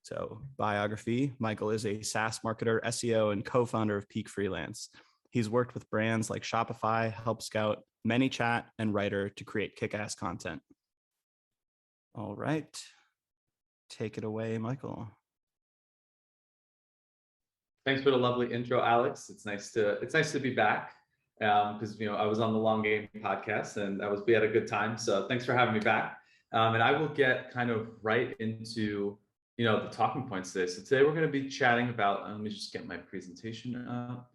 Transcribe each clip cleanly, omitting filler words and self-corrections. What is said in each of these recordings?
So biography, Michael is a SaaS marketer, SEO, and co-founder of Peak Freelance. He's worked with brands like Shopify, Help Scout, ManyChat, and Writer to create kick-ass content. All right, take it away, Michael. Thanks for the lovely intro, Alex. It's nice to be back because I was on the Long Game podcast and we had a good time. So thanks for having me back. And I will get kind of right into the talking points today. So today we're going to be chatting about. Let me just get my presentation up.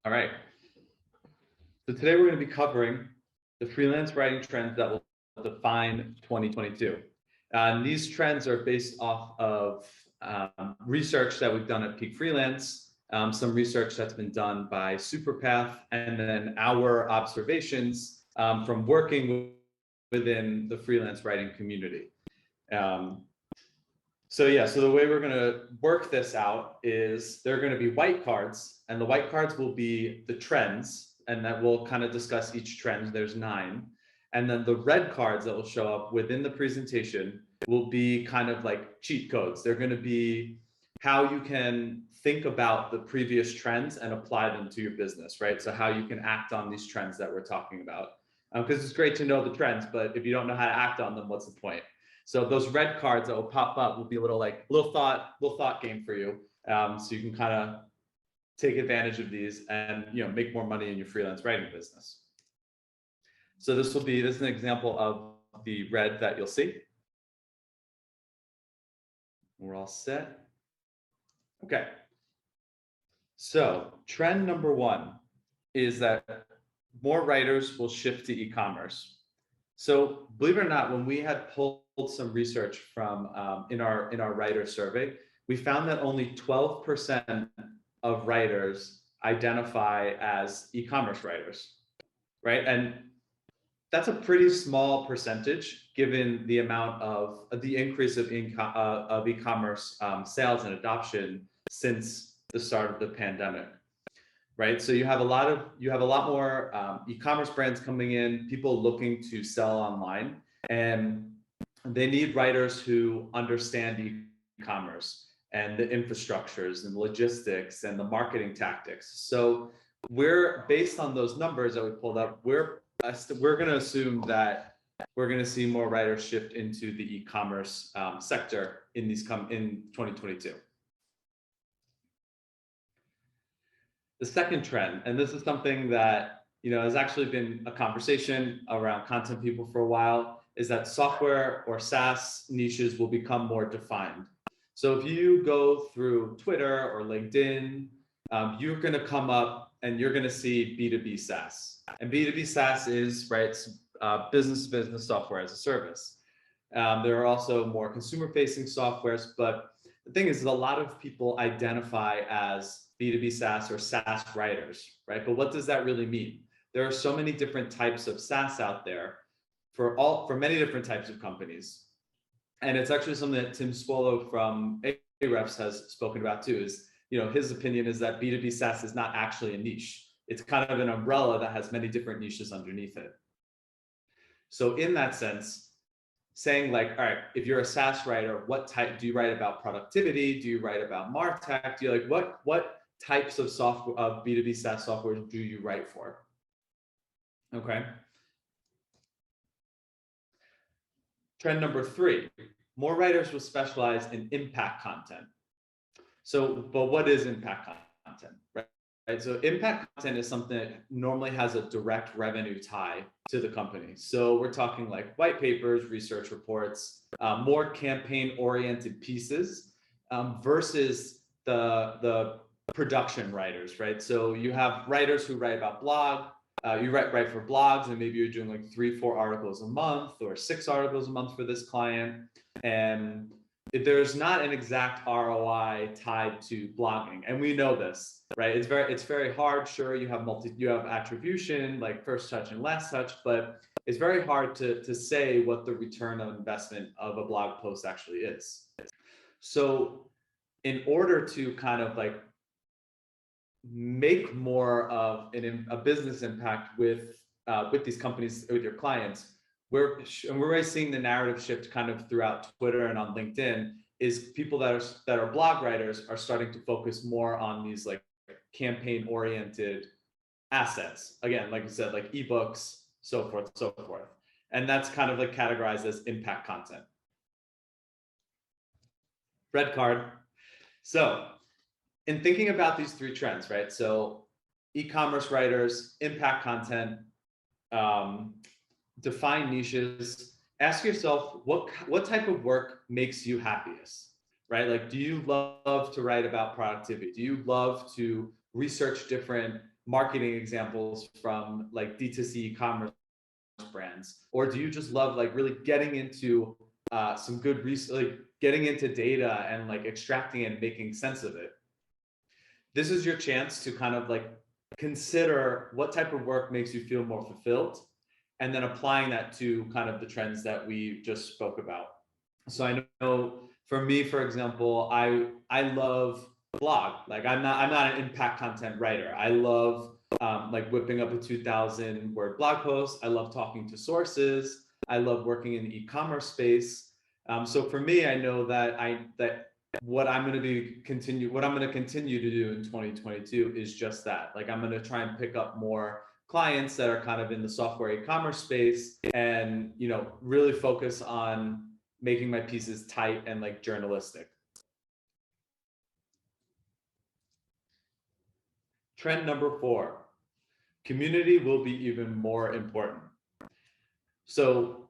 All right. So today we're going to be covering the freelance writing trends that will define 2022. And these trends are based off of research that we've done at Peak Freelance, some research that's been done by Superpath, and then our observations from working within the freelance writing community. So the way we're going to work this out is there are going to be white cards, and the white cards will be the trends, and that we'll kind of discuss each trend. There's 9. And then the red cards that will show up within the presentation will be kind of like cheat codes. They're going to be how you can think about the previous trends and apply them to your business, right? So how you can act on these trends that we're talking about. Because it's great to know the trends, but if you don't know how to act on them, what's the point? So those red cards that will pop up will be a little thought game for you. So you can kind of take advantage of these and make more money in your freelance writing business. So this is an example of the red that you'll see. We're all set. Okay. So trend number 1 is that more writers will shift to e-commerce. So believe it or not, when we had pulled some research from in our writer survey, we found that only 12% of writers identify as e-commerce writers, right? And that's a pretty small percentage given the amount of the increase of e-commerce sales and adoption since the start of the pandemic. Right, so you have a lot more e-commerce brands coming in, people looking to sell online, and they need writers who understand e-commerce and the infrastructures and logistics and the marketing tactics. So we're based on those numbers that we pulled up. We're going to assume that we're going to see more writers shift into the e-commerce sector in 2022. The second trend, and this is something that has actually been a conversation around content people for a while, is that software or SaaS niches will become more defined. So if you go through Twitter or LinkedIn, you're going to come up and you're going to see B2B SaaS. And B2B SaaS is business software as a service. There are also more consumer-facing softwares, but the thing is a lot of people identify as B2B SaaS or SaaS writers, right? But what does that really mean? There are so many different types of SaaS out there for many different types of companies. And it's actually something that Tim Swallow from Ahrefs has spoken about too, is, his opinion is that B2B SaaS is not actually a niche. It's kind of an umbrella that has many different niches underneath it. So in that sense, saying like, all right, if you're a SaaS writer, what type do you write about? Productivity? Do you write about MarTech? Do you what types of software, of B2B SaaS software do you write for? Okay. Trend number 3, more writers will specialize in impact content. So, but what is impact content, right? So impact content is something that normally has a direct revenue tie to the company. So we're talking like white papers, research reports, more campaign-oriented pieces versus the production writers, right? So you have writers who write about blog, you write for blogs, and maybe you're doing like 3-4 articles a month or 6 articles a month for this client. And there's not an exact ROI tied to blogging, and we know this, right? It's very hard. Sure, you have attribution, like first touch and last touch, but it's very hard to say what the return on investment of a blog post actually is. So in order to kind of like make more of a business impact with these companies, with your clients, we're already seeing the narrative shift kind of throughout Twitter and on LinkedIn, is people that are blog writers are starting to focus more on these like campaign oriented assets. Again, like you said, like ebooks, so forth, so forth. And that's kind of like categorized as impact content. Red card. So in thinking about these three trends, right? So e-commerce writers, impact content, define niches. Ask yourself what type of work makes you happiest, right? Like, do you love to write about productivity? Do you love to research different marketing examples from like D2C e-commerce brands? Or do you just love like really getting into some good research, like getting into data and like extracting it and making sense of it? This is your chance to kind of like consider what type of work makes you feel more fulfilled, and then applying that to kind of the trends that we just spoke about. So I know for me, for example, I love blog. Like I'm not an impact content writer. I love like whipping up a 2,000 word blog post. I love talking to sources. I love working in the e-commerce space. So for me, I know that what I'm going to continue to do in 2022 is just that. Like I'm going to try and pick up more clients that are kind of in the software e-commerce space, and really focus on making my pieces tight and like journalistic. Trend number 4, community will be even more important. So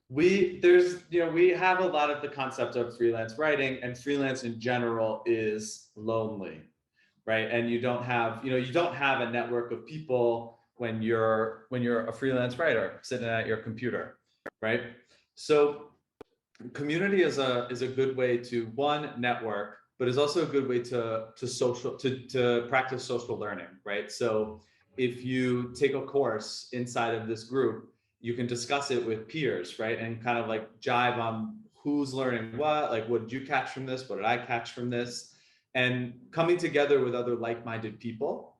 we have a lot of the concept of freelance writing, and freelance in general is lonely, right? And you don't have a network of people when you're a freelance writer sitting at your computer, right? So community is a good way to, one, network, but is also a good way to practice social learning, right? So if you take a course inside of this group, you can discuss it with peers, right? And kind of like jive on who's learning what, like what did you catch from this? What did I catch from this? And coming together with other like-minded people.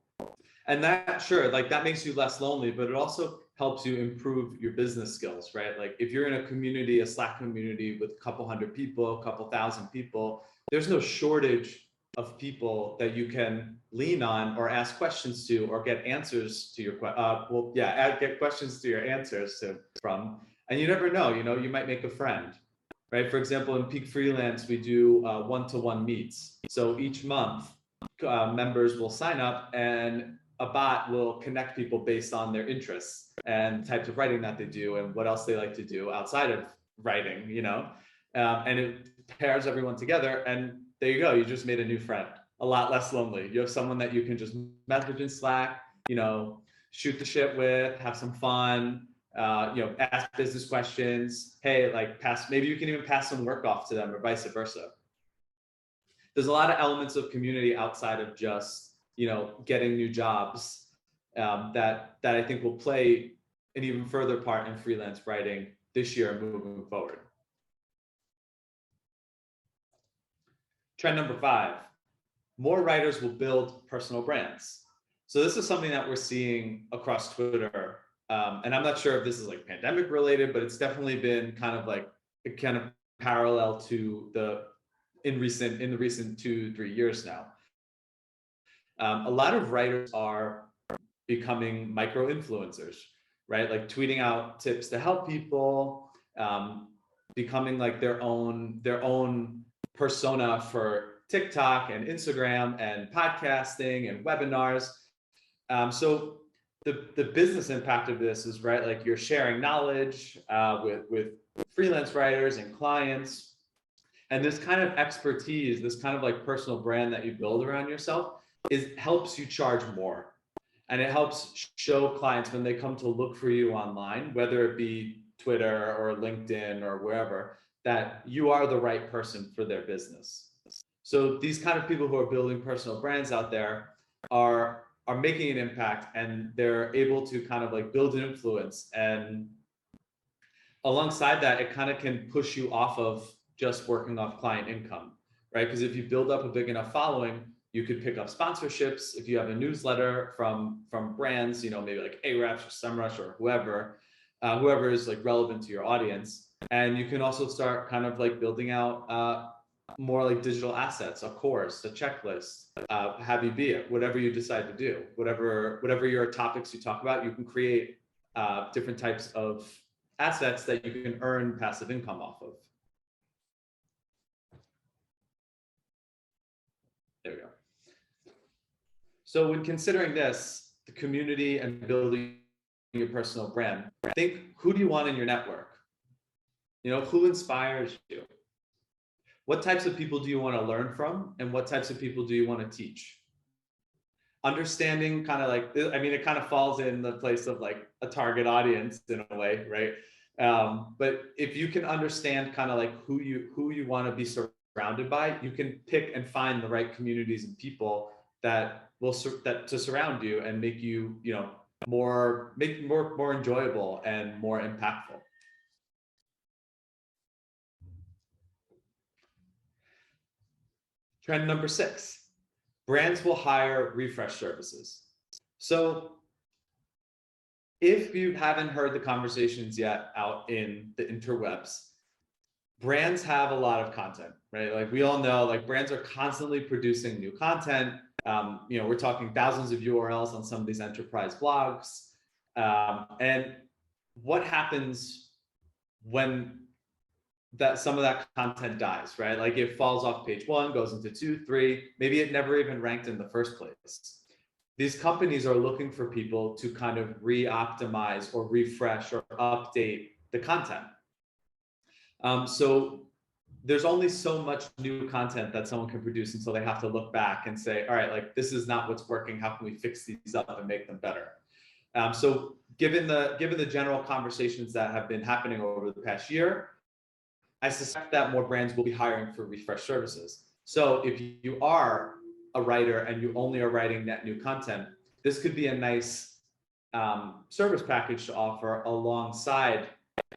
And that, sure, like that makes you less lonely, but it also helps you improve your business skills, right? Like if you're in a community, a Slack community with a couple hundred people, a couple thousand people, there's no shortage of people that you can lean on or ask questions to, or get answers to your get questions to your answers from. And you never know, you might make a friend, right? For example, in Peak Freelance, we do one-to-one meets. So each month, members will sign up, and a bot will connect people based on their interests and types of writing that they do and what else they like to do outside of writing, and it pairs everyone together, and there you go. You just made a new friend, a lot less lonely. You have someone that you can just message in Slack, shoot the shit with, have some fun, ask business questions. Hey, like maybe you can even pass some work off to them, or vice versa. There's a lot of elements of community outside of just, getting new jobs that I think will play an even further part in freelance writing this year and moving forward. Trend number 5, more writers will build personal brands. So this is something that we're seeing across Twitter. And I'm not sure if this is like pandemic related, but it's definitely been kind of parallel to in the recent 2-3 years now. A lot of writers are becoming micro influencers, right? Like tweeting out tips to help people, becoming like their own persona for TikTok and Instagram and podcasting and webinars. So the business impact of this is, right, like you're sharing knowledge with freelance writers and clients. And this kind of expertise, this kind of like personal brand that you build around yourself helps you charge more. And it helps show clients when they come to look for you online, whether it be Twitter or LinkedIn or wherever, that you are the right person for their business. So these kind of people who are building personal brands out there are making an impact, and they're able to kind of like build an influence and alongside that, it kind of can push you off of just working off client income, right? Because if you build up a big enough following, you could pick up sponsorships. If you have a newsletter from brands, maybe like Ahrefs or SEMrush or whoever is like relevant to your audience. And you can also start kind of like building out more like digital assets, a course, a checklist, have you be it, whatever you decide to do, whatever your topics you talk about, you can create different types of assets that you can earn passive income off of. There we go. So when considering this, the community and building your personal brand, think, who do you want in your network? Who inspires you? What types of people do you want to learn from? And what types of people do you want to teach? Understanding kind of like, it kind of falls in the place of like a target audience in a way, right? But if you can understand kind of like who you want to be surrounded by, you can pick and find the right communities and people that will to surround you and make you, more enjoyable and more impactful. Trend number 6, brands will hire refresh services. So if you haven't heard the conversations yet out in the interwebs, brands have a lot of content, right? Like we all know, like brands are constantly producing new content. We're talking thousands of URLs on some of these enterprise blogs. And what happens when some of that content dies, right? Like it falls off page 1, goes into 2, 3, maybe it never even ranked in the first place. These companies are looking for people to kind of re-optimize or refresh or update the content. So there's only so much new content that someone can produce until they have to look back and say, all right, like this is not what's working. How can we fix these up and make them better? So given the general conversations that have been happening over the past year, I suspect that more brands will be hiring for refresh services. So if you are a writer and you only are writing net new content, this could be a nice service package to offer alongside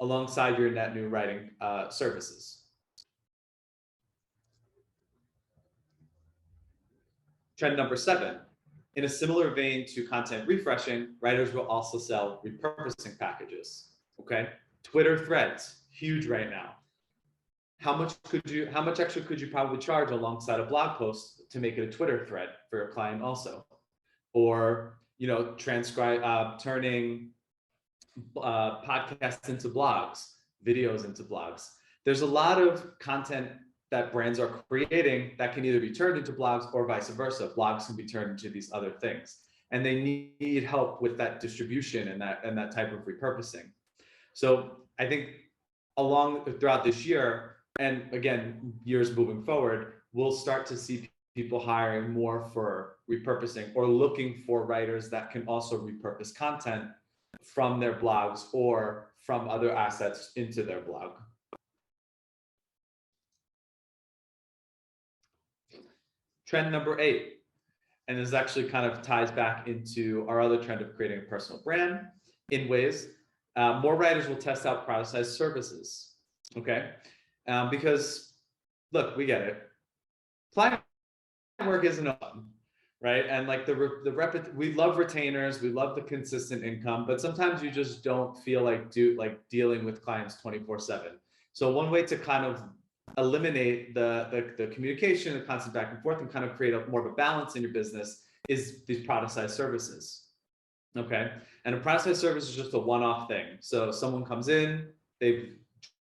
your net new writing services. Trend number 7, in a similar vein to content refreshing, writers will also sell repurposing packages. Okay, Twitter threads, huge right now. How much extra could you probably charge alongside a blog post to make it a Twitter thread for your client also? Or, turning podcasts into blogs, videos into blogs. There's a lot of content that brands are creating that can either be turned into blogs or vice versa. Blogs can be turned into these other things. And they need help with that distribution and that type of repurposing. So I think throughout this year, and again, years moving forward, we'll start to see people hiring more for repurposing or looking for writers that can also repurpose content from their blogs or from other assets into their blog. Trend number 8, and this actually kind of ties back into our other trend of creating a personal brand in ways, more writers will test out productized services, okay? Because look, we get it. Client work isn't fun, right? And like we love retainers, we love the consistent income, but sometimes you just don't feel like dealing with clients 24/7. So one way to kind of eliminate the communication, the constant back and forth, and kind of create more of a balance in your business is these productized services. Okay, and a productized service is just a one-off thing. So someone comes in, they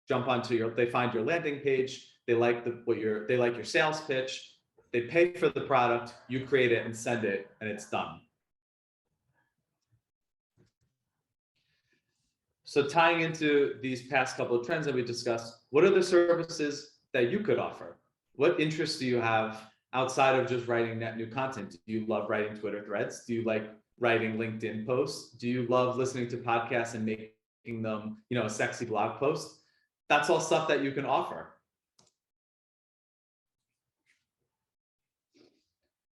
find your landing page, they like your sales pitch, they pay for the product, you create it and send it, and it's done. So tying into these past couple of trends that we discussed, what are the services that you could offer? What interests do you have outside of just writing net new content? Do you love writing Twitter threads? Do you like writing LinkedIn posts? Do you love listening to podcasts and making them, a sexy blog post? That's all stuff that you can offer.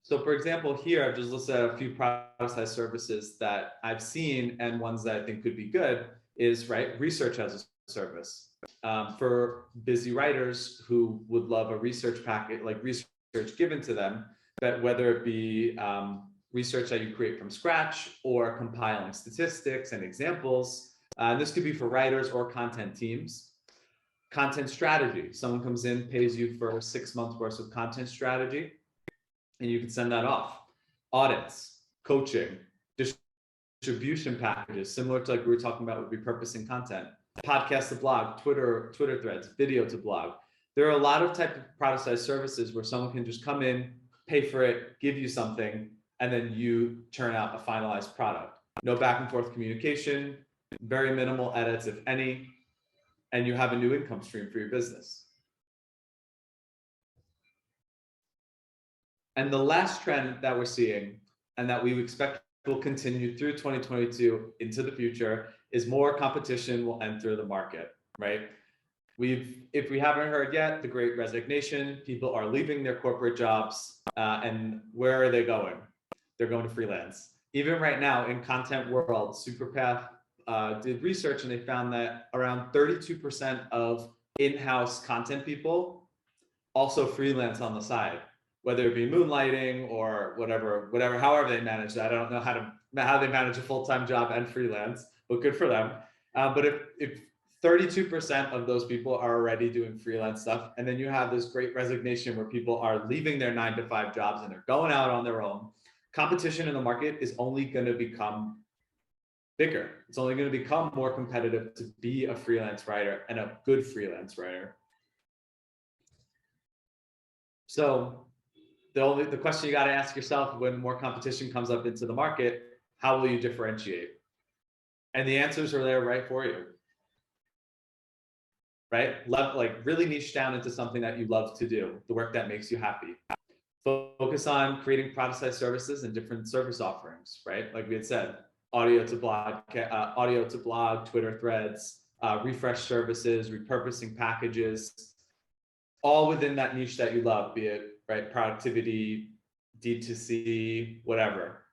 So for example, here, I've just listed out a few productized services that I've seen and ones that I think could be good. is, right, research as a service. For busy writers who would love a research packet, like research given to them, but whether it be research that you create from scratch or compiling statistics and examples. This could be for writers or content teams. Content strategy. Someone comes in, pays you for 6 months worth of content strategy, and you can send that off. Audits, coaching, distribution packages, similar to like we were talking about with repurposing content, podcast to blog, Twitter threads, video to blog. There are a lot of type of productized services where someone can just come in, pay for it, give you something, and then you turn out a finalized product. No back and forth communication, very minimal edits, if any, and you have a new income stream for your business. And the last trend that we're seeing, and that we expect will continue through 2022 into the future, is more competition will enter the market, right? If we haven't heard yet, the Great Resignation, people are leaving their corporate jobs, and where are they going? They're going to freelance. Even right now in content world, Superpath did research and they found that around 32% of in-house content people also freelance on the side, whether it be moonlighting or whatever, however they manage that. I don't know how they manage a full-time job and freelance, but good for them. But if 32% of those people are already doing freelance stuff, and then you have this Great Resignation where people are leaving their 9-to-5 jobs and they're going out on their own, competition in the market is only going to become bigger. It's only going to become more competitive to be a freelance writer and a good freelance writer. So the question you got to ask yourself when more competition comes up into the market, how will you differentiate? And the answers are there right for you. Right? Like really niche down into something that you love to do, the work that makes you happy. Focus on creating productized services and different service offerings, right? Like we had said, audio to blog, Twitter threads, refresh services, repurposing packages, all within that niche that you love, be it, right, productivity, D2C, whatever.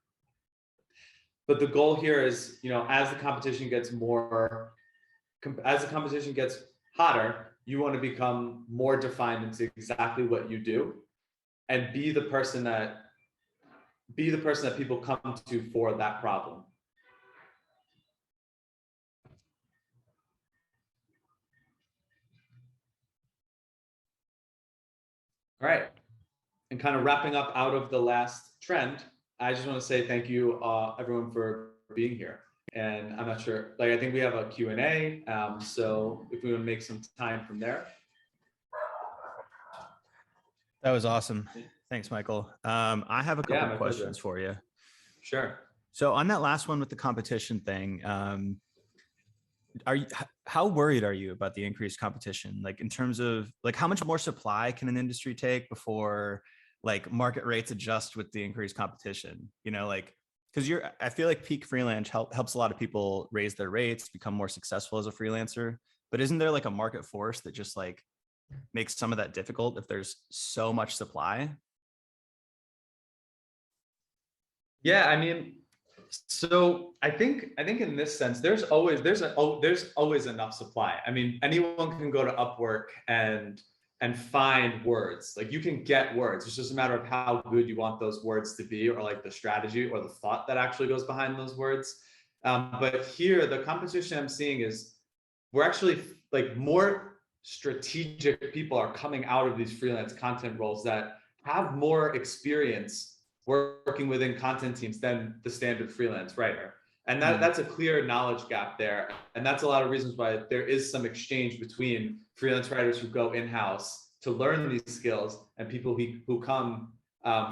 But the goal here is, as the competition gets hotter, you want to become more defined into exactly what you do and be the person that people come to for that problem. All right. And kind of wrapping up out of the last trend, I just want to say thank you, everyone, for being here. And I'm not sure, I think we have a Q&A. So if we want to make some time from there. That was awesome. Thanks, Michael. I have a couple of questions for you. Sure. So on that last one with the competition thing, how worried are you about the increased competition? Like in terms of how much more supply can an industry take before market rates adjust with the increased competition? Because I feel like Peak Freelance helps a lot of people raise their rates, become more successful as a freelancer. But isn't there a market force that just makes some of that difficult if there's so much supply? Yeah, I mean, so I think in this sense, there's always enough supply. I mean, anyone can go to Upwork and find words. You can get words. It's just a matter of how good you want those words to be, or the strategy or the thought that actually goes behind those words. But here, the competition I'm seeing is we're actually more strategic people are coming out of these freelance content roles that have more experience working within content teams than the standard freelance writer. And that's a clear knowledge gap there. And that's a lot of reasons why there is some exchange between freelance writers who go in-house to learn these skills and people who come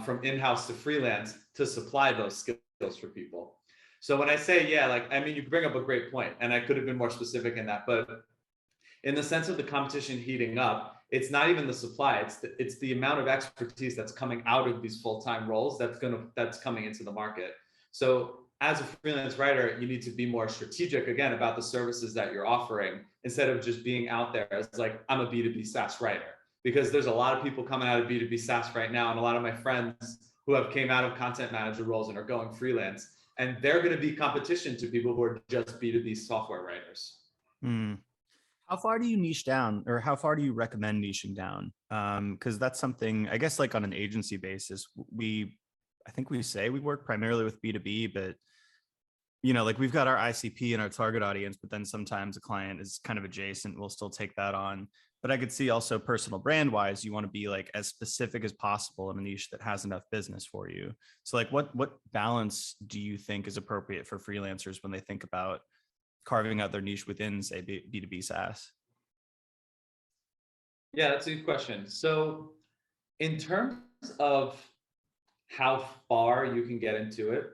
from in-house to freelance to supply those skills for people. So when I say, you bring up a great point, and I could have been more specific in that, but in the sense of the competition heating up, it's not even the supply, it's the amount of expertise that's coming out of these full-time roles that's coming into the market. So as a freelance writer, you need to be more strategic again about the services that you're offering, instead of just being out there as I'm a B2B SaaS writer, because there's a lot of people coming out of B2B SaaS right now, and a lot of my friends who have came out of content manager roles and are going freelance, and they're going to be competition to people who are just B2B software writers. Hmm. How far do you niche down, or how far do you recommend niching down? Because that's something, I guess, like on an agency basis, I think we say we work primarily with B2B, but like we've got our ICP and our target audience, but then sometimes a client is kind of adjacent. We'll still take that on. But I could see also personal brand wise, you want to be like as specific as possible in a niche that has enough business for you. So like what balance do you think is appropriate for freelancers when they think about carving out their niche within, say, B2B SaaS? Yeah, that's a good question. So in terms of how far you can get into it,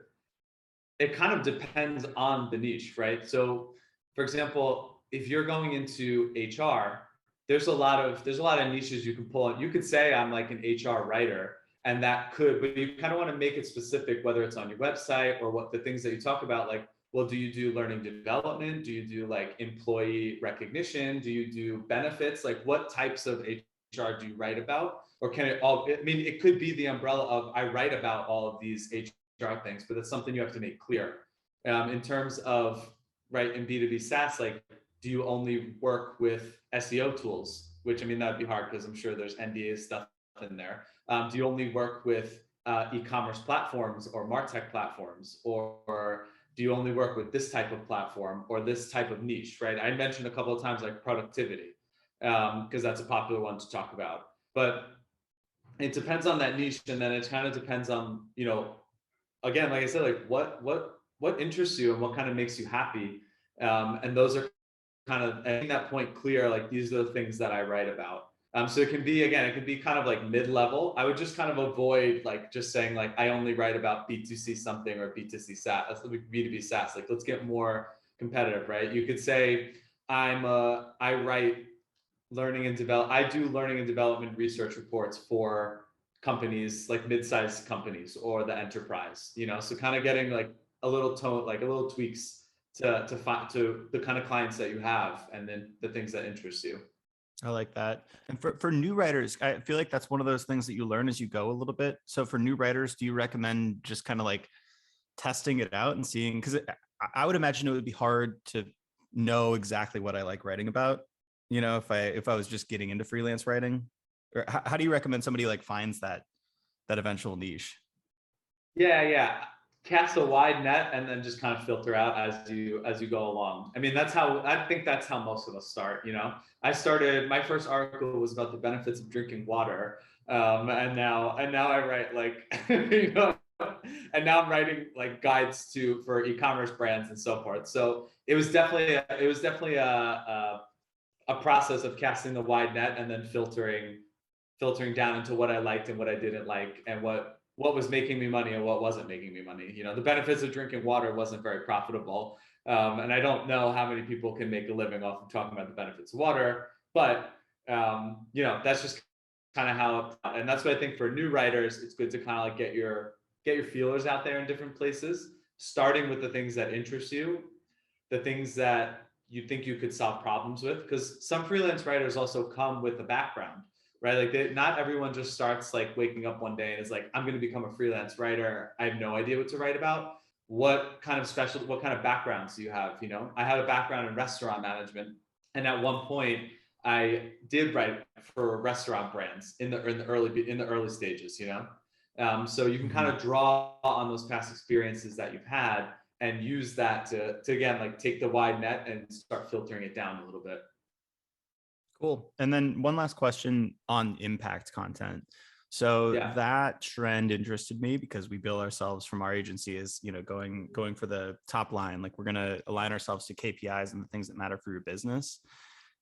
it kind of depends on the niche, right? So for example, if you're going into HR, there's a lot of niches you can pull on. You could say I'm like an HR writer, and that could, but you kind of want to make it specific, whether it's on your website or what the things that you talk about, like, well, do you do learning development? Do you do like employee recognition? Do you do benefits? Like what types of HR do you write about? Or can it all, I mean, it could be the umbrella of I write about all of these HR things, but it's something you have to make clear. In terms of, right, in B2B SaaS, like, do you only work with SEO tools? Which, I mean, that'd be hard because I'm sure there's NDA stuff in there. Do you only work with e-commerce platforms or MarTech platforms? Or do you only work with this type of platform or this type of niche, right? I mentioned a couple of times like productivity, because that's a popular one to talk about. But it depends on that niche, and then it kind of depends on, again, like I said, like what interests you and what kind of makes you happy. And those are kind of making that point clear, like these are the things that I write about. So it can be, again, it could be kind of like mid-level. I would just kind of avoid like just saying like I only write about B2C something or B2C SaaS, B2B SaaS. Like let's get more competitive, right? You could say I write I do learning and development research reports for companies like mid-sized companies or the enterprise, so kind of getting like a little tone, like a little tweaks to the kind of clients that you have, and then the things that interest you. I like that. And for new writers, I feel like that's one of those things that you learn as you go a little bit. So for new writers, do you recommend just kind of like testing it out and seeing, because I would imagine it would be hard to know exactly what I like writing about, if I was just getting into freelance writing? Or how do you recommend somebody like finds that eventual niche? Yeah. Cast a wide net and then just kind of filter out as you go along. I mean, I think that's how most of us start. My first article was about the benefits of drinking water, and now I write like and now I'm writing like guides for e-commerce brands and so forth. So it was definitely a process of casting the wide net and then filtering down into what I liked and what I didn't like, and what was making me money and what wasn't making me money. The benefits of drinking water wasn't very profitable. And I don't know how many people can make a living off of talking about the benefits of water, but that's just kind of how, and that's what I think for new writers, it's good to kind of like get your feelers out there in different places, starting with the things that interest you, the things that you think you could solve problems with, because some freelance writers also come with a background, right? Like not everyone just starts like waking up one day and is like, I'm going to become a freelance writer. I have no idea what to write about. What kind of backgrounds do you have? I have a background in restaurant management, and at one point I did write for restaurant brands in the early stages. So you can kind of draw on those past experiences that you've had and use that to again, like take the wide net and start filtering it down a little bit. Cool. And then one last question on impact content. So that trend interested me because we bill ourselves from our agency as, going for the top line. Like we're going to align ourselves to KPIs and the things that matter for your business.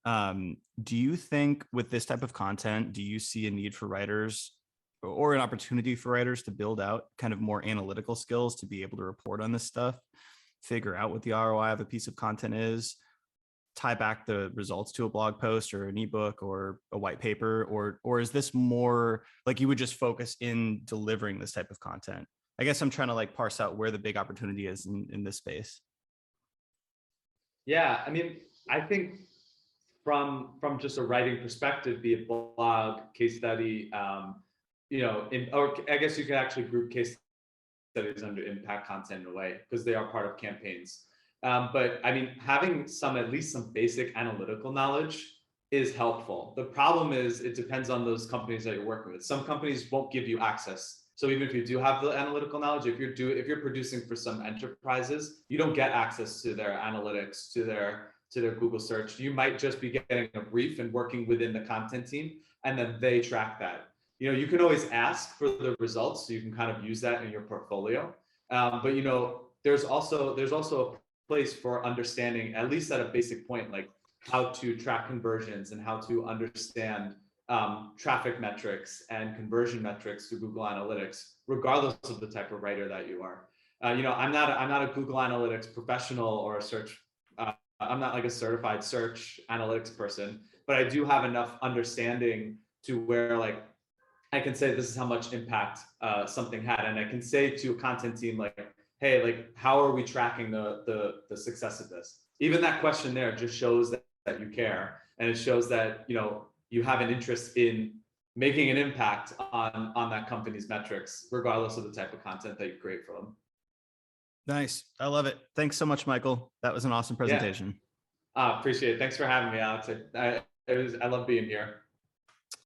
Do you think with this type of content, do you see a need for writers or an opportunity for writers to build out kind of more analytical skills to be able to report on this stuff, figure out what the ROI of a piece of content is, tie back the results to a blog post or an ebook or a white paper, or is this more like you would just focus in delivering this type of content? I guess I'm trying to like parse out where the big opportunity is in this space. Yeah, I mean, I think from just a writing perspective, be it blog, case study, or I guess you could actually group case studies under impact content in a way, because they are part of campaigns. But I mean, having at least some basic analytical knowledge is helpful. The problem is it depends on those companies that you're working with. Some companies won't give you access. So even if you do have the analytical knowledge, if you're producing for some enterprises, you don't get access to their analytics, to their Google search. You might just be getting a brief and working within the content team, and then they track that. You know, you can always ask for the results, so you can kind of use that in your portfolio. But you know, there's also a place for understanding, at least at a basic point, like how to track conversions and how to understand traffic metrics and conversion metrics through Google Analytics, regardless of the type of writer that you are. You know, I'm not a Google Analytics professional or a search. I'm not like a certified search analytics person, but I do have enough understanding to where like I can say this is how much impact something had, and I can say to a content team like, hey, like how are we tracking the success of this? Even that question there just shows that you care, and it shows that, you know, you have an interest in making an impact on that company's metrics, regardless of the type of content that you create for them. Nice. I love it. Thanks so much, Michael. That was an awesome presentation. Yeah. Appreciate it. Thanks for having me, Alex. I love being here.